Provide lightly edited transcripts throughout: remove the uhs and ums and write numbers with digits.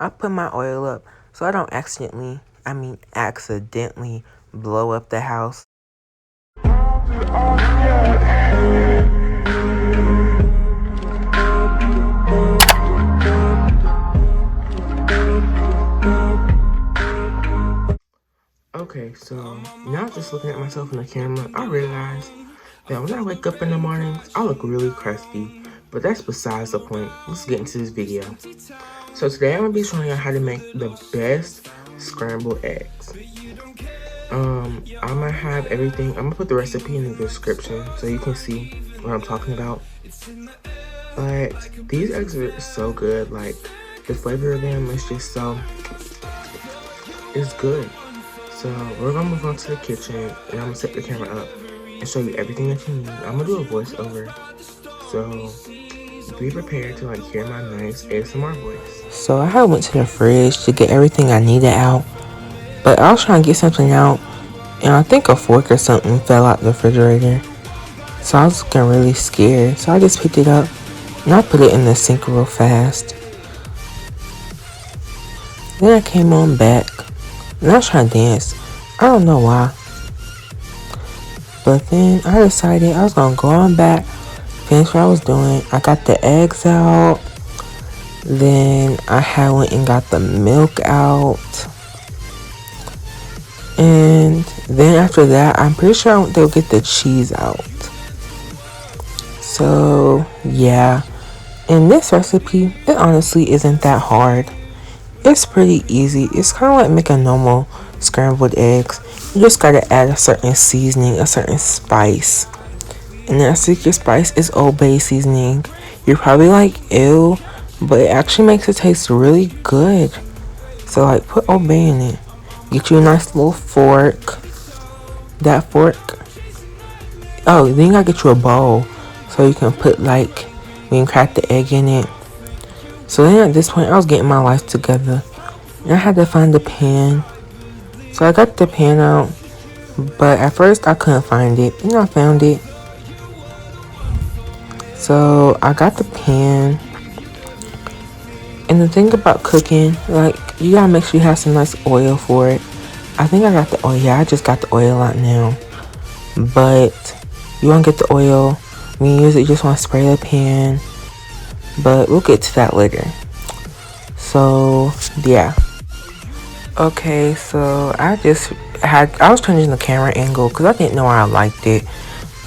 I put my oil up so I don't accidentally blow up the house. Okay, so now just looking at myself in the camera, I realized that when I wake up in the mornings, I look really crusty. But that's besides the point. Let's get into this video. So today I'm going to be showing you how to make the best scrambled eggs. I'm going to have everything. I'm going to put the recipe in the description so you can see what I'm talking about. But these eggs are so good. Like, the flavor of them is just it's good. So we're going to move on to the kitchen, and I'm going to set the camera up and show you everything that you need. I'm going to do a voiceover. So be prepared to hear my nice ASMR voice. So I had went to the fridge to get everything I needed out, but I was trying to get something out, and I think a fork or something fell out the refrigerator. So I was getting really scared. So I just picked it up and I put it in the sink real fast. Then I came on back and I was trying to dance. I don't know why. But then I decided I was gonna go on back, finish what I was doing. I got the eggs out. Then I went and got the milk out. And then after that, I'm pretty sure they'll get the cheese out. So yeah. And this recipe, it honestly isn't that hard. It's pretty easy. It's kind of like making normal scrambled eggs. You just gotta add a certain seasoning, a certain spice. And that secret spice is Old Bay seasoning. You're probably like, ew, but it actually makes it taste really good. So put Old Bay in it. Get you a nice little fork. That fork. Oh, then you gotta get you a bowl so you can put we can crack the egg in it. So then at this point, I was getting my life together. And I had to find the pan. So I got the pan out. But at first, I couldn't find it. And I found it. So I got the pan. And the thing about cooking, you gotta make sure you have some nice oil for it. I think I got the oil. Yeah, I just got the oil out now. But you wanna get the oil. When you use it, you just wanna spray the pan. But we'll get to that later. So yeah. Okay, so I was changing the camera angle because I didn't know I liked it.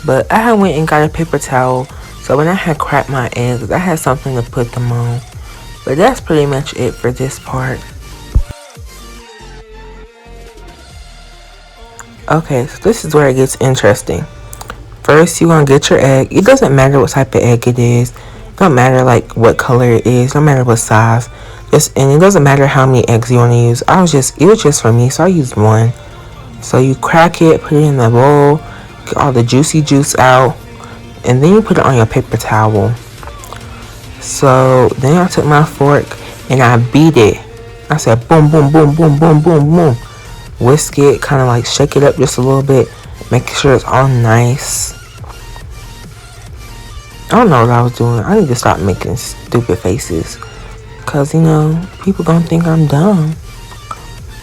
But I had went and got a paper towel. So when I had cracked my eggs, I had something to put them on. But that's pretty much it for this part. Okay, so this is where it gets interesting. First, you're gonna get your egg. It doesn't matter what type of egg it is. Don't matter what color it is, no matter what size. And it doesn't matter how many eggs you want to use. It was just for me, so I used one. So you crack it, put it in the bowl, get all the juicy juice out, and then you put it on your paper towel. So then I took my fork and I beat it. I said boom, boom, boom, boom, boom, boom, boom. Whisk it, kind of shake it up just a little bit, make sure it's all nice. I don't know what I was doing. I need to stop making stupid faces. Because, people gonna think I'm dumb.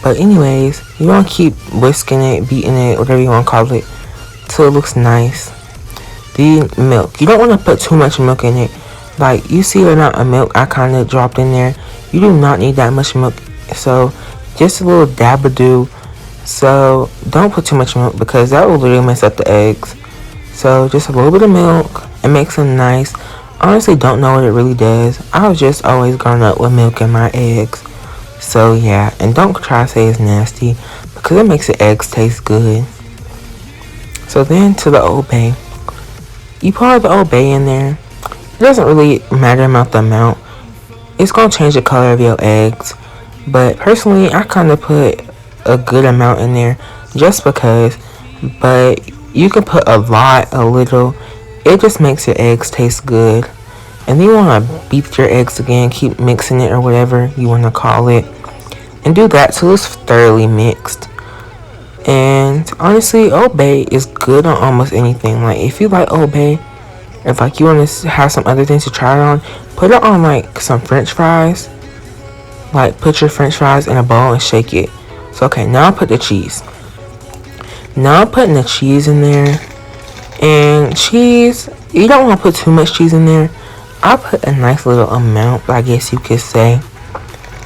But anyways, you want to keep whisking it, beating it, whatever you want to call it, till it looks nice. The milk. You don't want to put too much milk in it. You see the amount of milk I kind of dropped in there. You do not need that much milk. So, just a little dab-a-do. So, don't put too much milk because that will literally mess up the eggs. So, just a little bit of milk. It makes them nice. Honestly, don't know what it really does. I was just always growing up with milk in my eggs. So yeah, and don't try to say it's nasty because it makes the eggs taste good. So then to the Old Bay. You pour the Old Bay in there. It doesn't really matter about the amount. It's going to change the color of your eggs. But personally, I kind of put a good amount in there just because. But you can put a lot, a little. It just makes your eggs taste good. And then you want to beat your eggs again, keep mixing it or whatever you want to call it. And do that till it's thoroughly mixed. And honestly, Old Bay is good on almost anything. If you like Old Bay, if you want to have some other things to try it on, put it on some French fries. Like, put your french fries in a bowl and shake it. So, okay, now I put the cheese. Now I'm putting the cheese in there. And cheese, you don't want to put too much cheese in there. I put a nice little amount, I guess you could say.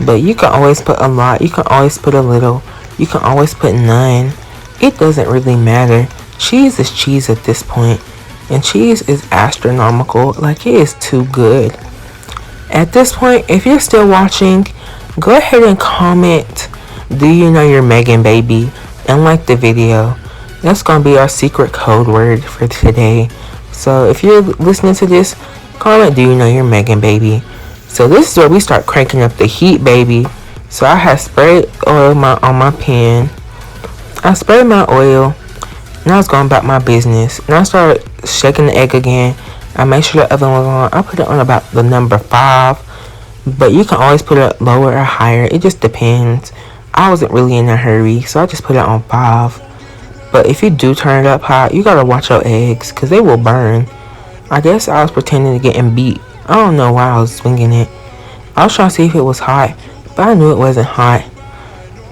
But you can always put a lot. You can always put a little. You can always put none. It doesn't really matter. Cheese is cheese at this point. And cheese is astronomical. Like, it is too good. At this point, if you're still watching, go ahead and comment, do you know you're Megan, baby? And like the video. That's going to be our secret code word for today. So if you're listening to this, comment, do you know you're Megan, baby? So this is where we start cranking up the heat, baby. So I had sprayed oil on my pan. I sprayed my oil. And I was going about my business. And I started shaking the egg again. I made sure the oven was on. I put it on about the number 5. But you can always put it lower or higher. It just depends. I wasn't really in a hurry. So I just put it on 5. But if you do turn it up high, you gotta watch your eggs. Because they will burn. I guess I was pretending to getting beat. I don't know why I was swinging it. I was trying to see if it was hot. But I knew it wasn't hot.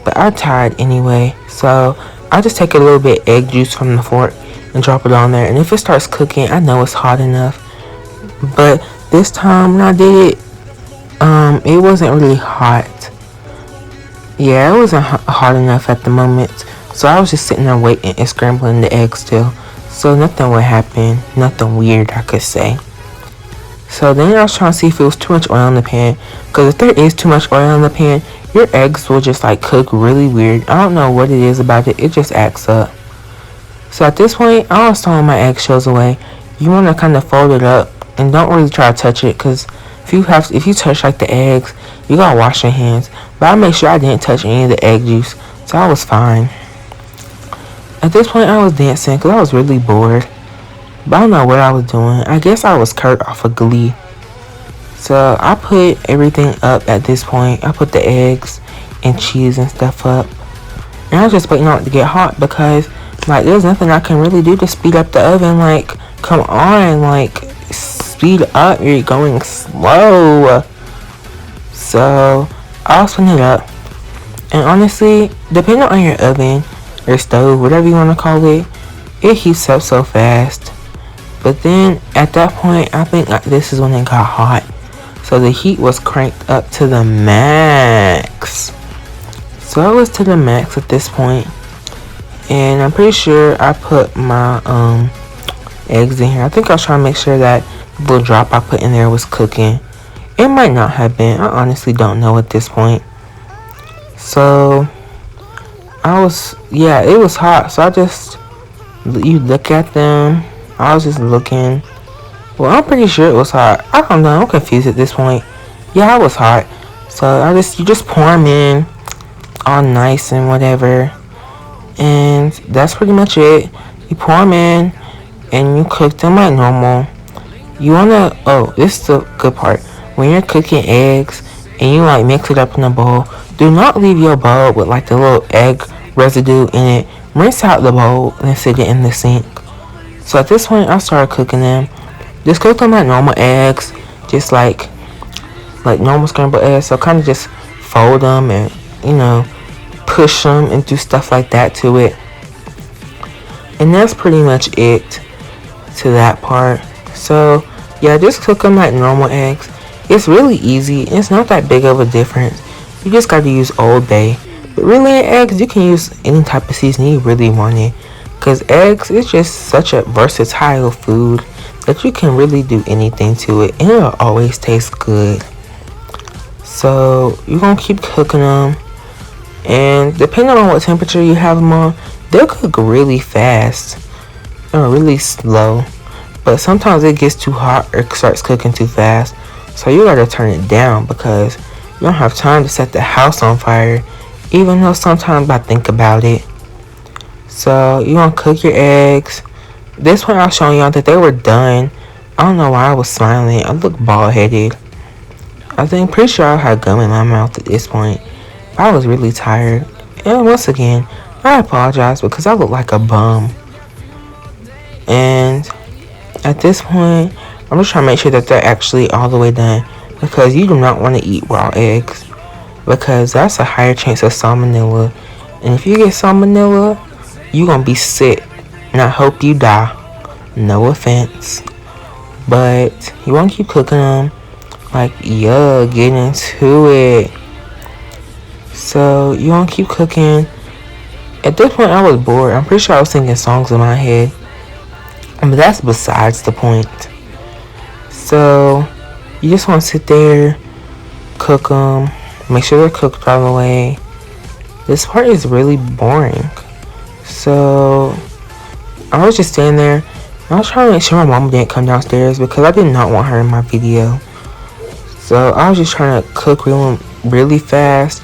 But I tried anyway. So I just take a little bit egg juice from the fork and drop it on there. And if it starts cooking, I know it's hot enough. But this time when I did it wasn't really hot. Yeah, it wasn't hot enough at the moment. So I was just sitting there waiting and scrambling the eggs still. So nothing would happen. Nothing weird, I could say. So then I was trying to see if it was too much oil in the pan. Because if there is too much oil in the pan, your eggs will just like cook really weird. I don't know what it is about it. It just acts up. So at this point, I was throwing my eggshells away. You want to kind of fold it up. And don't really try to touch it. Because if you touch like the eggs, you gotta wash your hands. But I made sure I didn't touch any of the egg juice. So I was fine. At this point, I was dancing because I was really bored. But I don't know what I was doing. I guess I was Kurt off of Glee. So I put everything up at this point. I put the eggs and cheese and stuff up. And I was just waiting on it to get hot because, like, there's nothing I can really do to speed up the oven. Like, come on, like, speed up. You're going slow. So I was putting it up. And honestly, depending on your oven or stove, whatever you want to call it, it heats up so fast. But then at that point, I think this is when it got hot. So the heat was cranked up to the max. So it was to the max at this point. And I'm pretty sure I put my eggs in here. I think I was trying to make sure that the little drop I put in there was cooking. It might not have been. I honestly don't know at this point. So it was hot. So you look at them. I was just looking. Well, I'm pretty sure it was hot. I don't know. I'm confused at this point. Yeah, it was hot. So you just pour them in all nice and whatever. And that's pretty much it. You pour them in and you cook them like normal. You wanna, this is the good part. When you're cooking eggs and you like mix it up in a bowl, do not leave your bowl with like the little egg residue in it. Rinse out the bowl and sit it in the sink. So at this point, I started cooking them. Just cook them like normal eggs, just like normal scrambled eggs. So kind of just fold them and, push them and do stuff like that to it. And that's pretty much it to that part. So yeah, just cook them like normal eggs. It's really easy. It's not that big of a difference. You just got to use Old Bay. But really in eggs, you can use any type of seasoning you really want it. Because eggs is just such a versatile food that you can really do anything to it. And it'll always taste good. So you're going to keep cooking them. And depending on what temperature you have them on, they'll cook really fast. Or really slow. But sometimes it gets too hot or starts cooking too fast. So you got to turn it down because you don't have time to set the house on fire. Even though sometimes I think about it. So you want to cook your eggs. This one I was showing y'all that they were done. I don't know why I was smiling. I look bald headed. I think pretty sure I had gum in my mouth at this point. I was really tired. And once again, I apologize because I look like a bum. And at this point, I'm just trying to make sure that they're actually all the way done. Because you do not want to eat raw eggs. because that's a higher chance of salmonella. And if you get salmonella, you gonna be sick. And I hope you die. No offense. But you wanna keep cooking them. Like, yeah, get into it. So you wanna keep cooking. At this point, I was bored. I'm pretty sure I was singing songs in my head. But that's besides the point. So you just want to sit there, cook them, make sure they're cooked all the way. This part is really boring. So I was just standing there. I was trying to make sure my mom didn't come downstairs because I did not want her in my video. So I was just trying to cook really fast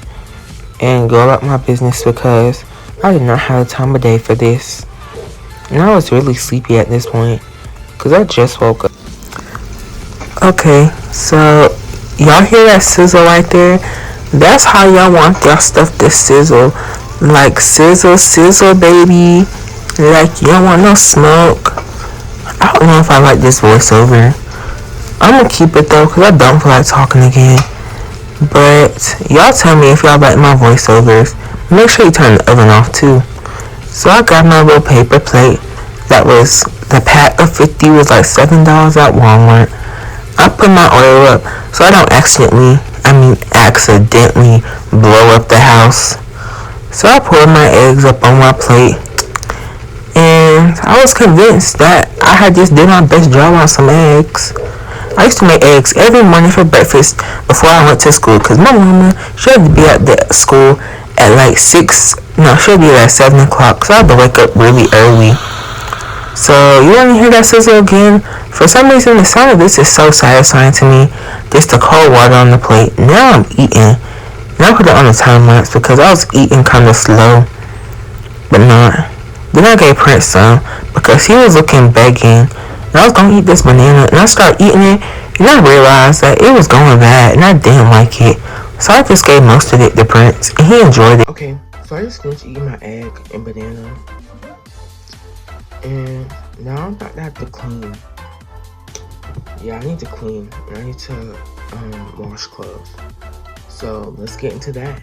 and go about my business because I did not have the time of day for this. And I was really sleepy at this point because I just woke up. Okay, so y'all hear that sizzle right there? That's how y'all want y'all stuff to sizzle. Like sizzle, sizzle, baby. Like you don't want no smoke. I don't know if I like this voiceover. I'm gonna keep it though because I don't feel like talking again. But y'all tell me if y'all like my voiceovers. Make sure you turn the oven off too. So I got my little paper plate. That was, the pack of 50 was like $7 at Walmart. I put my oil up so I don't accidentally blow up the house. So I poured my eggs up on my plate. And I was convinced that I had just did my best job on some eggs. I used to make eggs every morning for breakfast before I went to school because my mama, she had to be at the school at like 6, no, she'll be at 7 o'clock, so I had to wake up really early. So you want to hear that sizzle again? For some reason, the sound of this is so satisfying to me. Just the cold water on the plate. Now I'm eating. Now I put it on the time lapse because I was eating kind of slow, but not. Then I gave Prince some because he was looking begging. And I was going to eat this banana, and I started eating it, and I realized that it was going bad, and I didn't like it. So I just gave most of it to Prince, and he enjoyed it. Okay, so I just finished eating my egg and banana. And now I'm about to have to clean. Yeah, I need to clean. I need to wash clothes. So let's get into that.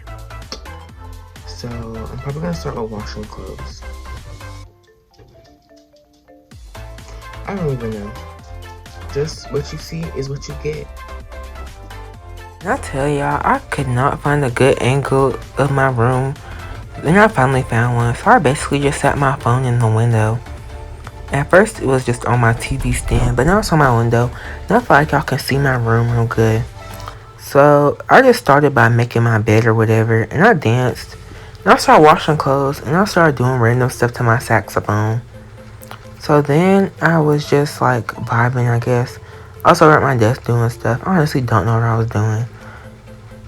So I'm probably gonna start with washing clothes. I don't even know. Just what you see is what you get. And I tell y'all, I could not find a good angle of my room. Then I finally found one. So I basically just sat my phone in the window. At first, it was just on my TV stand, but now it's on my window. Now I feel like y'all can see my room real good. So I just started by making my bed or whatever, and I danced. And I started washing clothes, and I started doing random stuff to my saxophone. So then I was just like vibing, I guess. Also at my desk doing stuff. I honestly don't know what I was doing.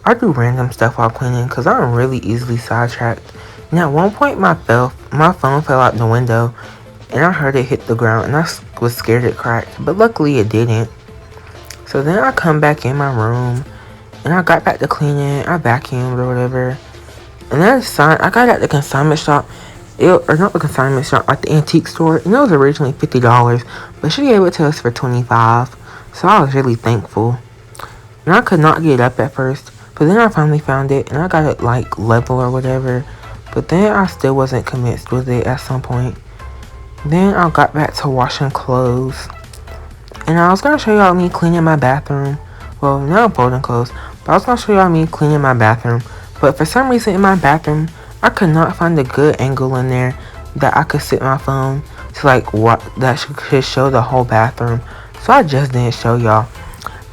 I do random stuff while cleaning because I'm really easily sidetracked. And at one point, my phone fell out the window. And I heard it hit the ground, and I was scared it cracked, but luckily it didn't. So then I come back in my room, and I got back to cleaning. I vacuumed or whatever, and then I got at the consignment shop, or not the consignment shop, like the antique store, and it was originally $50, but she gave it to us for $25. So I was really thankful. And I could not get it up at first, but then I finally found it, and I got it like level or whatever. But then I still wasn't convinced with it at some point. Then I got back to washing clothes. And I was going to show y'all me cleaning my bathroom. Well, not folding clothes. But I was going to show y'all me cleaning my bathroom. But for some reason in my bathroom, I could not find a good angle in there that I could sit my phone to like what that should show the whole bathroom. So I just didn't show y'all.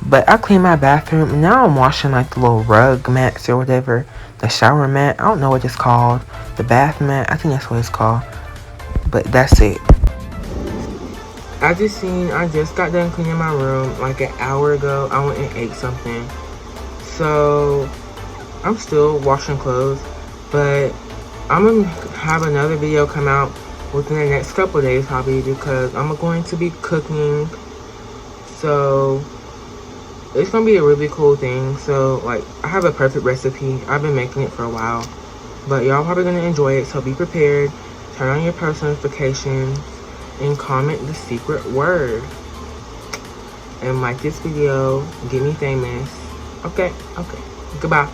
But I cleaned my bathroom. And now I'm washing like the little rug mats or whatever. The shower mat. I don't know what it's called. The bath mat. I think that's what it's called. But that's it. I just got done cleaning my room like an hour ago. I went and ate something. So I'm still washing clothes, but I'm gonna have another video come out within the next couple of days probably because I'm going to be cooking. So it's gonna be a really cool thing. So like I have a perfect recipe. I've been making it for a while, but y'all probably gonna enjoy it. So be prepared. Turn on your post notifications and comment the secret word. And like this video, get me famous. Okay. Goodbye.